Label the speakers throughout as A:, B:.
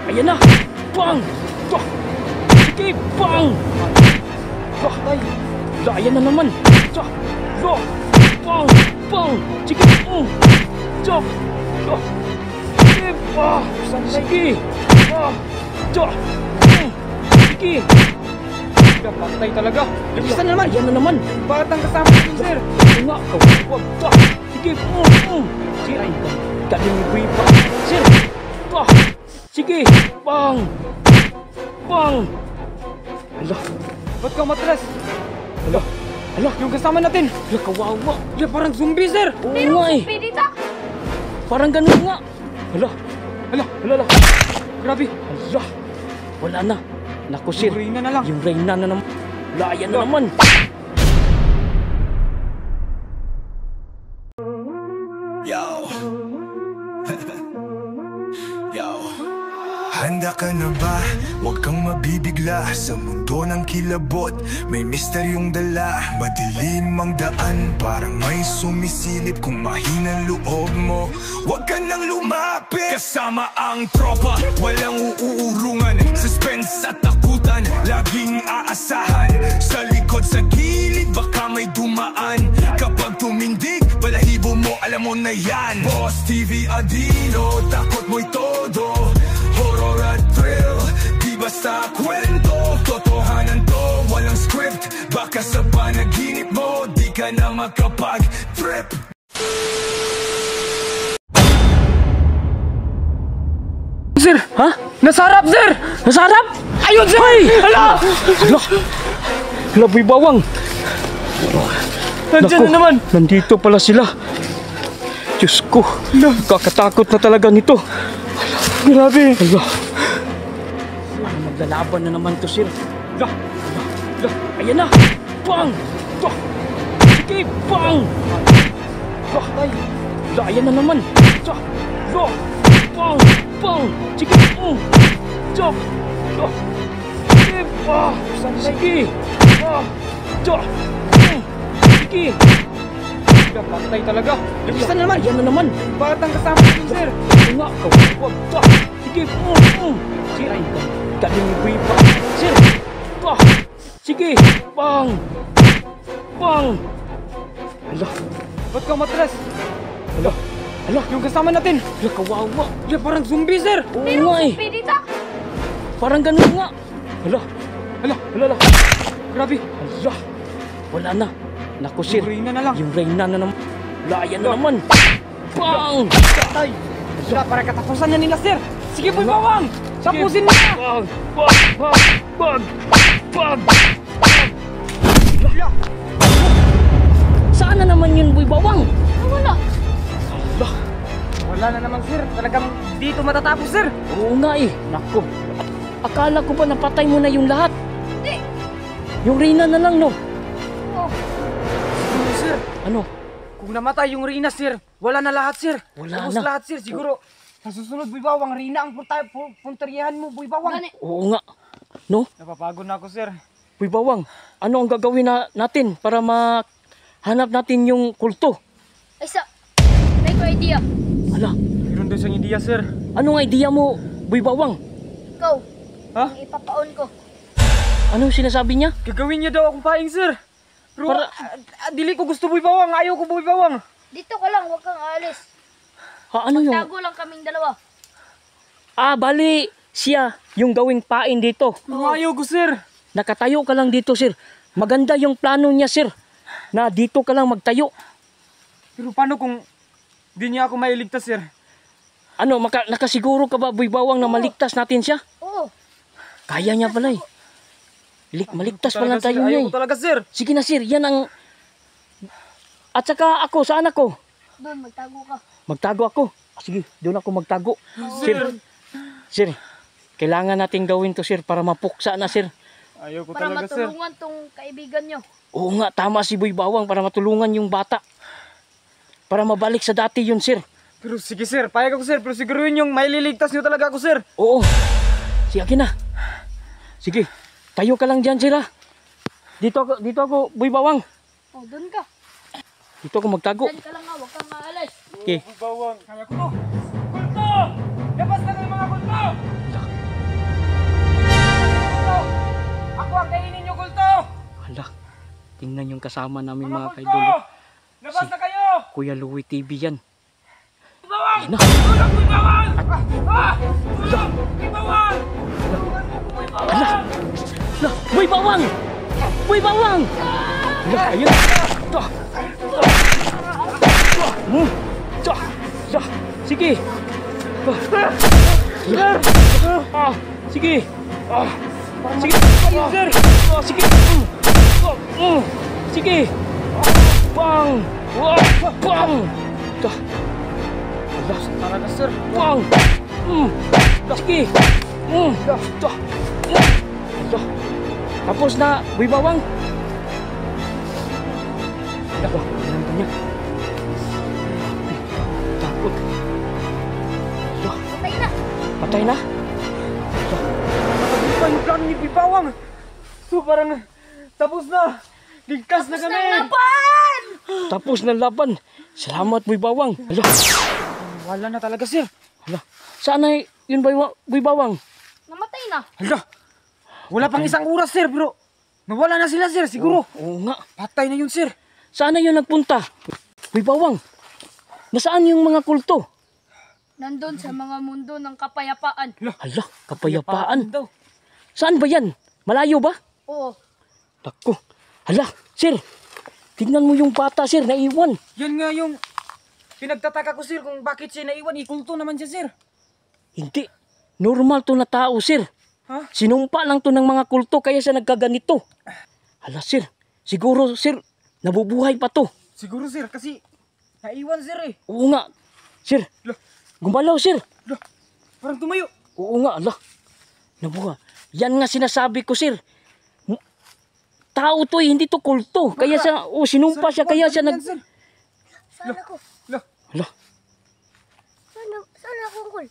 A: Ayan na! Bang! Sige! Bang! Ay! Ayan na naman! Bang! Bang! Sige! Sige! Sige!
B: Patay talaga.
A: Bilisan na naman! Ayan na naman!
B: Bakit ang kasama natin, sir?
A: Ito nga! Kawag! Sige! Sige! Ay! Galing ni Buy Bawang! Sir! Sige! Bang! Bang! Ala!
B: Ba't ka matras?
A: Ala!
B: Yung kasama natin.
A: Ala! Kawawa!
B: Parang zombie, sir.
A: Oo nga eh!
C: Dito.
A: Parang ganun nga! Ala!
B: Grabe.
A: Ala! Wala na! Naku sir!
B: Yung Reyna na lang.
A: Yung Reyna na naman! Layan na naman!
D: Yo. Yo. Handa ka na ba? Huwag kang mabibigla sa mundo ng kilabot. May misteryong dala, madilim ang daan. Parang may sumisilip kung mahinang loob mo. Huwag ka nang lumapit. Kasama ang tropa, walang uurungan. Suspense at takutan, laging aasahan. Sa likod, sa gilid, baka may dumaan. Kapag tumindig, balahibo mo, alam mo na yan. Boss TV Adino, takot mo'y todo. Horror at thrill, di basta kwento. Totohanan to, walang script. Baka sa panaginip mo, di ka na makapag-trip.
B: Sir,
A: Ha?
B: nasarap, sir.
A: Nasarap?
B: Ayun, sir. Hala.
A: Ala! Buy Bawang!
B: Nandiyan na naman.
A: Nandito pala sila. Diyos ko, kakatakot na talaga nito.
B: Grabe.
A: Ala! Maglalaban na naman to sir. Ayan na! Bang! Sige! Bang! Ay! Ayan na naman! Bang! Bang! Sige! Sige! Sige!
B: Patay talaga.
A: Bilisan na naman! Ayan na naman!
B: Bakit ang kasama natin, sir?
A: Ito nga! Kawag! Sige! Sige! Ay! Galing ni Buy Bawang! Sir! Sige! Bang! Bang! Ala!
B: Ba't ka matras?
A: Ala!
B: Yung kasama natin.
A: Ala! Kawawa!
B: Parang zombie, sir.
A: Oo nga eh!
C: Dito.
A: Parang ganun nga! Ala!
B: Grabe.
A: Ala! Wala na! Naku sir!
B: Yung Reyna na lang.
A: Yung Reyna na naman! Layan na naman! Bang!
B: Patay. Wala, para katapusan na nila, sir. Sige, Buy Bawang. Tapusin mo.
A: Bang! Saan na naman yun, Buy Bawang?
C: Wala.
B: Wala na naman, sir. Talagang dito matatapos, sir.
A: Oo nga eh! Naku! Akala ko ba napatay mo na yung lahat?
C: Hindi.
A: Yung Reyna na lang, no?
C: Oh.
B: Siguro, sir.
A: Ano?
B: Kung namatay yung Reyna, sir, wala na lahat, sir.
A: Wala
B: Tapos
A: na.
B: lahat, sir. Siguro, sa susunod, Buy Bawang, Reyna ang punteriyahan mo, Buy Bawang.
C: Gani.
A: Oo nga! No?
B: Napapagod na ako, sir.
A: Buy Bawang, ano ang gagawin natin para mahanap natin yung kulto?
C: Ay sa. May ko idea.
A: Hala,
B: Meron daw siyang idea, sir.
A: anong idea mo, Buy Bawang?
C: Ikaw.
B: Ha?
C: Ang ipapaon ko.
A: Anong sinasabi niya?
B: Gagawin niya daw akong paing, sir. Pero,
A: Para-
B: dili ko gusto, Buy Bawang. Ayaw ko, Buy Bawang.
C: Dito ka lang, huwag kang aalis.
A: Ha, ano yung...
C: Tago lang kaming dalawa.
A: Bali, siya yung gawing pain dito.
B: Pero ayaw ko, sir.
A: Nakatayo ka lang dito, sir. Maganda yung plano niya, sir. Na dito ka lang magtayo.
B: Pero paano kung di niya ako mailigtas, sir?
A: Ano, nakasiguro ka ba, Buy Bawang, na maligtas natin siya?
C: Oo.
A: Kaya niya pala eh. Maligtas pa lang
B: Talaga, sir.
A: tayo niya
B: Ayaw
A: eh.
B: ko talaga, sir.
A: Sige na, sir. Yan ang... At saka ako, saan ako?
C: Doon, magtago ka.
A: Magtago ako. Sige, doon ako magtago. Sir, kailangan nating gawin to, sir, para mapuksa na, sir.
B: Ayaw ko
C: Para
B: talaga, sir.
C: matulungan tong kaibigan nyo.
A: Oo nga, tama si Buy Bawang para matulungan yung bata. Para mabalik sa dati yun, sir.
B: Pero sige, sir. Payag ako, sir. Pero siguruhin yung maililigtas niyo talaga ako, sir.
A: Oo. Sige na. Sige, tayo ka lang dyan, sir, ha? Dito ako, Buy Bawang.
C: Oh, doon ka.
A: Dito ako magtago.
C: Diyan ka lang nga, huwag kang aalis.
A: Okay.
B: Buy Bawang. Kaya ko to. Kulto! Labas na kayo, mga kulto!
A: kasama namin mga
B: Mga
A: kaidol.
B: ko! Labas na kayo!
A: Kuya Louie TV yan.
B: Bawang!
A: Ayun na.
B: Tulak mo yung bawang! Bawang!
A: Ala! Ala! Boy bawang! Boy bawang! Ala, ayun! Ta! Ta! Ta! Sige! Sige! Sige!
B: Ayun, sir!
A: Sige! Sige! Bang! Bang! Ta! Ala!
B: Talaga, sir.
A: Bang! Sige! Ta! Ta! Tapos na, Boy Bawang! Ala! Ano niya? Takot! Ala!
C: Patay na.
A: Patay na?
B: Ano pa yung plano ni Bibawang? So parang tapos na. Ligtas na kami.
C: Laban!
A: Tapos na laban. Salamat, Boy Bawang. Ala!
B: Wala na talaga, sir.
A: Ala! Sana yun, Boy Bawang?
C: Namatay na.
B: Hala. Wala pang isang oras, sir, pero nawala na sila, sir, siguro.
A: Oo nga.
B: Patay na yun, sir.
A: Sana yun nagpunta. Boy Bawang, nasaan yung mga kulto?
C: Nandun sa mga mundo ng kapayapaan.
A: Hala, kapayapaan.
B: daw.
A: Saan ba yan? Malayo ba?
C: Oo.
A: Tako. Hala, sir. Tignan mo yung bata, sir, naiwan.
B: Yan nga yung pinagtataka ko, sir, kung bakit siya naiwan. Ikulto naman siya, sir.
A: Hindi. Normal to na tao, sir.
B: Ha?
A: Sinumpa lang to ng mga kulto kaya siya nagkaganito. Hala, sir. Siguro, sir, nabubuhay pa to.
B: Siguro, sir, kasi naiwan, sir, eh.
A: Oo nga. Sir,
B: Lah.
A: gumalaw, sir.
B: Hala. Parang tumayo.
A: Oo nga, ala. Nabuha. Yan nga sinasabi ko, sir. Tao to eh, hindi to kulto. Kaya siya, sinumpa siya, kaya siya nag...
B: Sir.
C: Saan ako?
B: Hala.
A: Ala,
C: Saan ako, Uncle?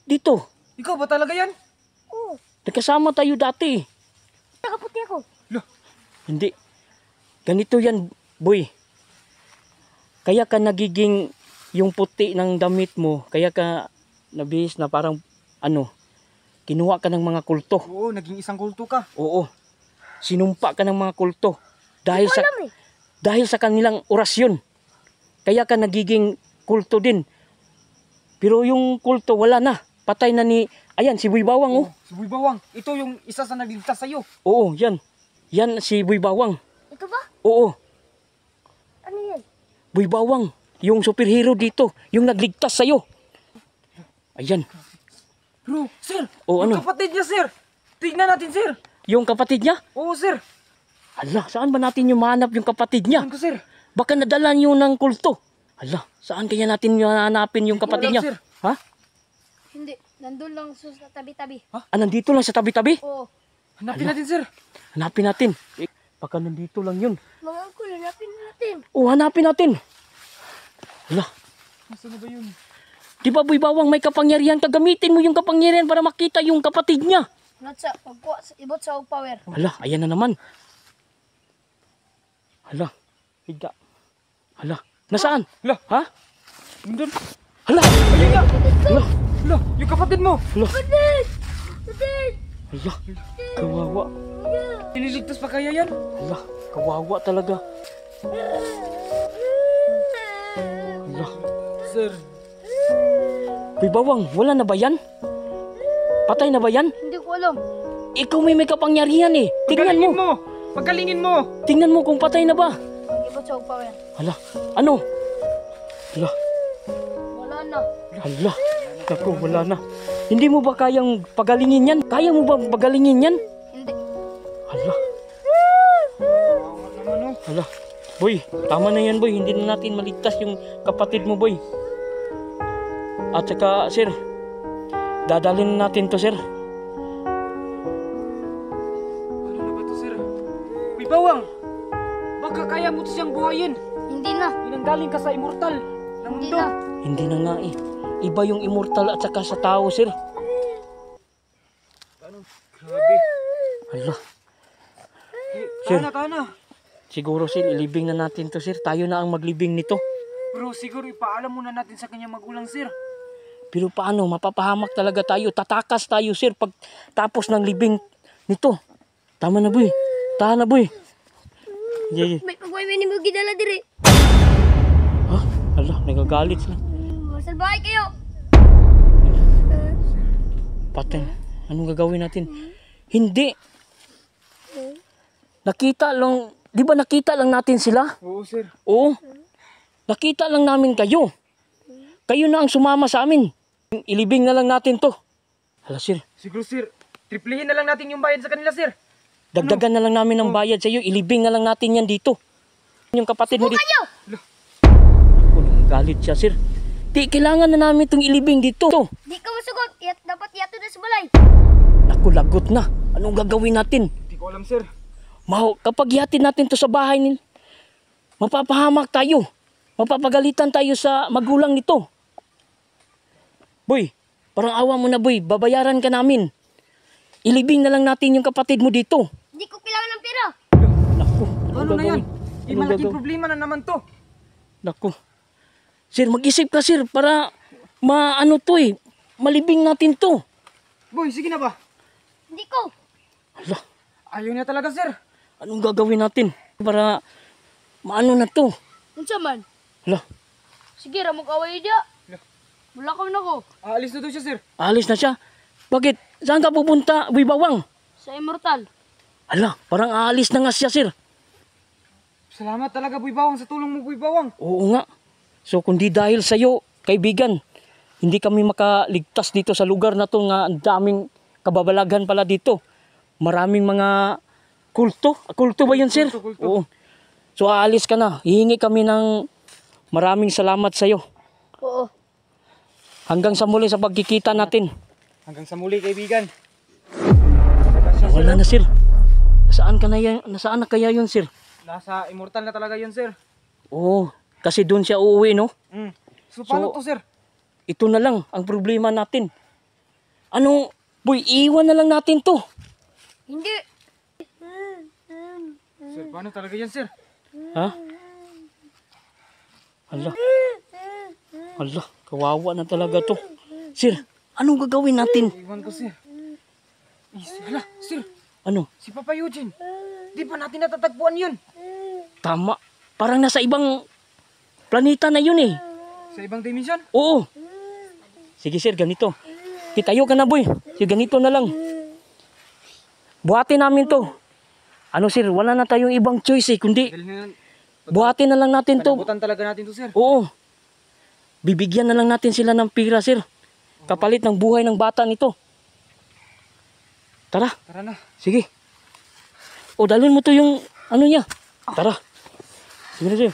A: dito.
B: Ikaw ba talaga yan?
C: Oo.
A: Nagkasama tayo dati.
C: Nakaputi ako.
B: Hala.
A: Hindi. Ganito yan, boy. Kaya ka nagiging yung puti ng damit mo, kaya ka nabihis na parang, kinuha ka ng mga kulto.
B: Oo, naging isang kulto ka.
A: Oo. Sinumpa ka ng mga kulto. Dahil sa,
C: Alam eh.
A: dahil sa kanilang orasyon. Kaya ka nagiging kulto din. Pero yung kulto, wala na. Patay na ni, ayan, si Boy Bawang, oh.
B: Si Boy Bawang, ito yung isa sa nagligtas sa'yo.
A: Oo, yan. Yan si Boy Bawang.
C: Ito ba?
A: Oo,
C: Ano yan?
A: Boy Bawang. Yung superhero dito. Yung nagligtas sa'yo. Ayan.
B: Bro, sir.
A: Oo,
B: yung
A: ano?
B: kapatid niya, sir. Tignan natin, sir.
A: Yung kapatid niya?
B: Oo, sir.
A: Hala, saan ba natin yung mahanap yung kapatid niya?
B: Tignan ko, sir.
A: Baka nadala niyo ng kulto. Hala, saan kaya natin hanapin yung kapatid
B: Wala,
A: niya?
B: sir.
A: Ha?
C: Hindi. Nandun lang sa tabi-tabi.
A: Ah, nandito lang sa tabi-tabi?
C: Oo.
B: Hanapin natin, sir.
A: Hanapin natin. Baka nandito lang yun.
C: Mga Uncle, hanapin natin.
A: Oh, hanapin natin. Hala,
B: Nasaan na ba yun?
A: di ba Boy Bawang may kapangyarihan ka? Gamitin mo yung kapangyarihan para makita yung kapatid niya.
C: Natsa, pagkuha, ibot sa power.
A: Hala, ayan na naman. Hala, higa. Hala, nasaan?
B: Hala.
A: Ha?
B: Nandun.
A: Hala,
B: Ayun nga.
A: hala,
B: Hala, yung kapatid mo.
A: hala,
C: Patid! Patid!
A: hala. Kawawa.
B: Ililigtas pa kaya yan?
A: Hala, kawawa talaga. Hala.
B: Sir.
A: Boy Bawang, wala na ba yan? Patay na ba yan?
C: Hindi ko alam.
A: Ikaw may kapangyarihan eh. Tingnan
B: Pagalingin
A: mo.
B: mo. Pagalingin mo.
A: Tingnan mo kung patay na ba.
C: Pag-ibot sa power.
A: Hala, ano? Hala,
C: Wala na.
A: hala. Naku, wala na. Hindi mo ba kayang pagalingin yan? Kaya mo ba pagalingin yan?
C: Hindi.
A: Hala,
B: Naman, oh.
A: hala. Boy, tama na yan boy. Hindi na natin maligtas yung kapatid mo boy. At saka sir, dadalhin natin to sir.
B: Ano na ba to, sir? Uy, Bawang. Baka kaya mo to siyang buhayin.
C: Hindi na.
B: Inanggaling ka sa immortal ng
C: Hindi
B: mundo.
C: na.
A: Hindi na nga eh. Iba yung immortal at saka sa tao sir.
B: Grabe.
A: Hala. Sir.
B: Tana.
A: Siguro sir, ilibing na natin to sir. Tayo na ang maglibing nito.
B: Bro, siguro ipaalam muna natin sa kanyang magulang, sir.
A: Pero paano? Mapapahamak talaga tayo. Tatakas tayo sir pag tapos ng libing nito. Tama na boy. Tahan na boy. Sige.
C: May pagway may mo gidala dire.
A: Ha? Ala, nagagalit sila.
C: Masal bahay kayo.
A: Patay. Anong gagawin natin? Hindi. Nakita lang, di ba nakita lang natin sila?
B: Oo, sir.
A: Oo. Nakita lang namin kayo. Kayo na ang sumama sa amin. Ilibing na lang natin to. Hala sir,
B: Siguro, sir. Triplihin na lang natin yung bayad sa kanila, sir.
A: dagdagan na lang namin ng bayad sa iyo. Ilibing na lang natin yan dito. Yung kapatid mo dito.
C: Kayo!
A: Ako, galit siya sir. Di, kailangan na namin itong ilibing dito.
C: Di ka masugot. Dapat yato na sa balay.
A: Naku, lagot na. Anong gagawin natin?
B: Hindi ko alam, sir.
A: Kapag ihatid natin to sa bahay nila, mapapahamak tayo. Mapapagalitan tayo sa magulang nito. Boy, parang awa mo na boy, babayaran ka namin. Ilibing na lang natin yung kapatid mo dito.
C: Hindi ko kailangan ng pera.
A: Naku,
B: Ano na yan?
A: Anong
B: Malaking
A: gagawin?
B: problema na naman to.
A: Naku. Sir, mag-isip ka sir para malibing natin to.
B: Boy, sige na ba?
C: Hindi ko.
A: Hala,
B: Ayaw niya talaga, sir.
A: anong gagawin natin para maano na to?
C: Unsa man?
A: Hala,
C: Sige, ramog away dia. Wala ka na ko.
B: Aalis na daw siya, sir.
A: alis na siya. Bakit? Saan ka pupunta, Boy Bawang?
C: Sa Immortal.
A: Hala, parang aalis na nga siya sir.
B: Salamat talaga, Boy Bawang, sa tulong mo, Boy Bawang.
A: Oo nga. So kundi dahil sa'yo, kaibigan, hindi kami makaligtas dito sa lugar na to nga ang daming kababalagan pala dito. Maraming mga kulto. Kulto ba yun, sir?
B: Kulto.
A: Oo. So aalis ka na. Hihingi kami ng maraming salamat sa'yo.
C: Oo.
A: Hanggang sa muli sa pagkikita natin.
B: Hanggang sa muli, kaibigan.
A: Wala na, sir. Nasaan na kaya yun, sir?
B: Nasa Immortal na talaga yun, sir.
A: Oo. Kasi doon siya uuwi, no?
B: So, paano
A: So-
B: to, sir?
A: Ito na lang ang problema natin. Ano, boy, iwan na lang natin to.
C: Hindi.
B: Sir, paano talaga yan, sir?
A: Ha? Hala, kawawa na talaga to. Sir, anong gagawin natin?
B: Iwan ko, sir. Hala, sir.
A: Ano?
B: Si Papa Eugene. Di pa natin natatagpuan yun.
A: Tama. Parang nasa ibang planeta na yun eh.
B: Sa ibang dimension.
A: Oo. Sige sir, ganito. Kitayo ka na boy. Sige, ganito na lang. Buhatin namin to. Ano sir, wala na tayong ibang choice eh. Kundi,
B: Dahil nga,
A: buhatin na lang natin to.
B: panabutan talaga natin to, sir.
A: Oo. Bibigyan na lang natin sila ng pira sir. Kapalit ng buhay ng bata nito. Tara.
B: Tara na.
A: Sige. O, dalhin mo to yung ano niya. Tara. Sige na, sir.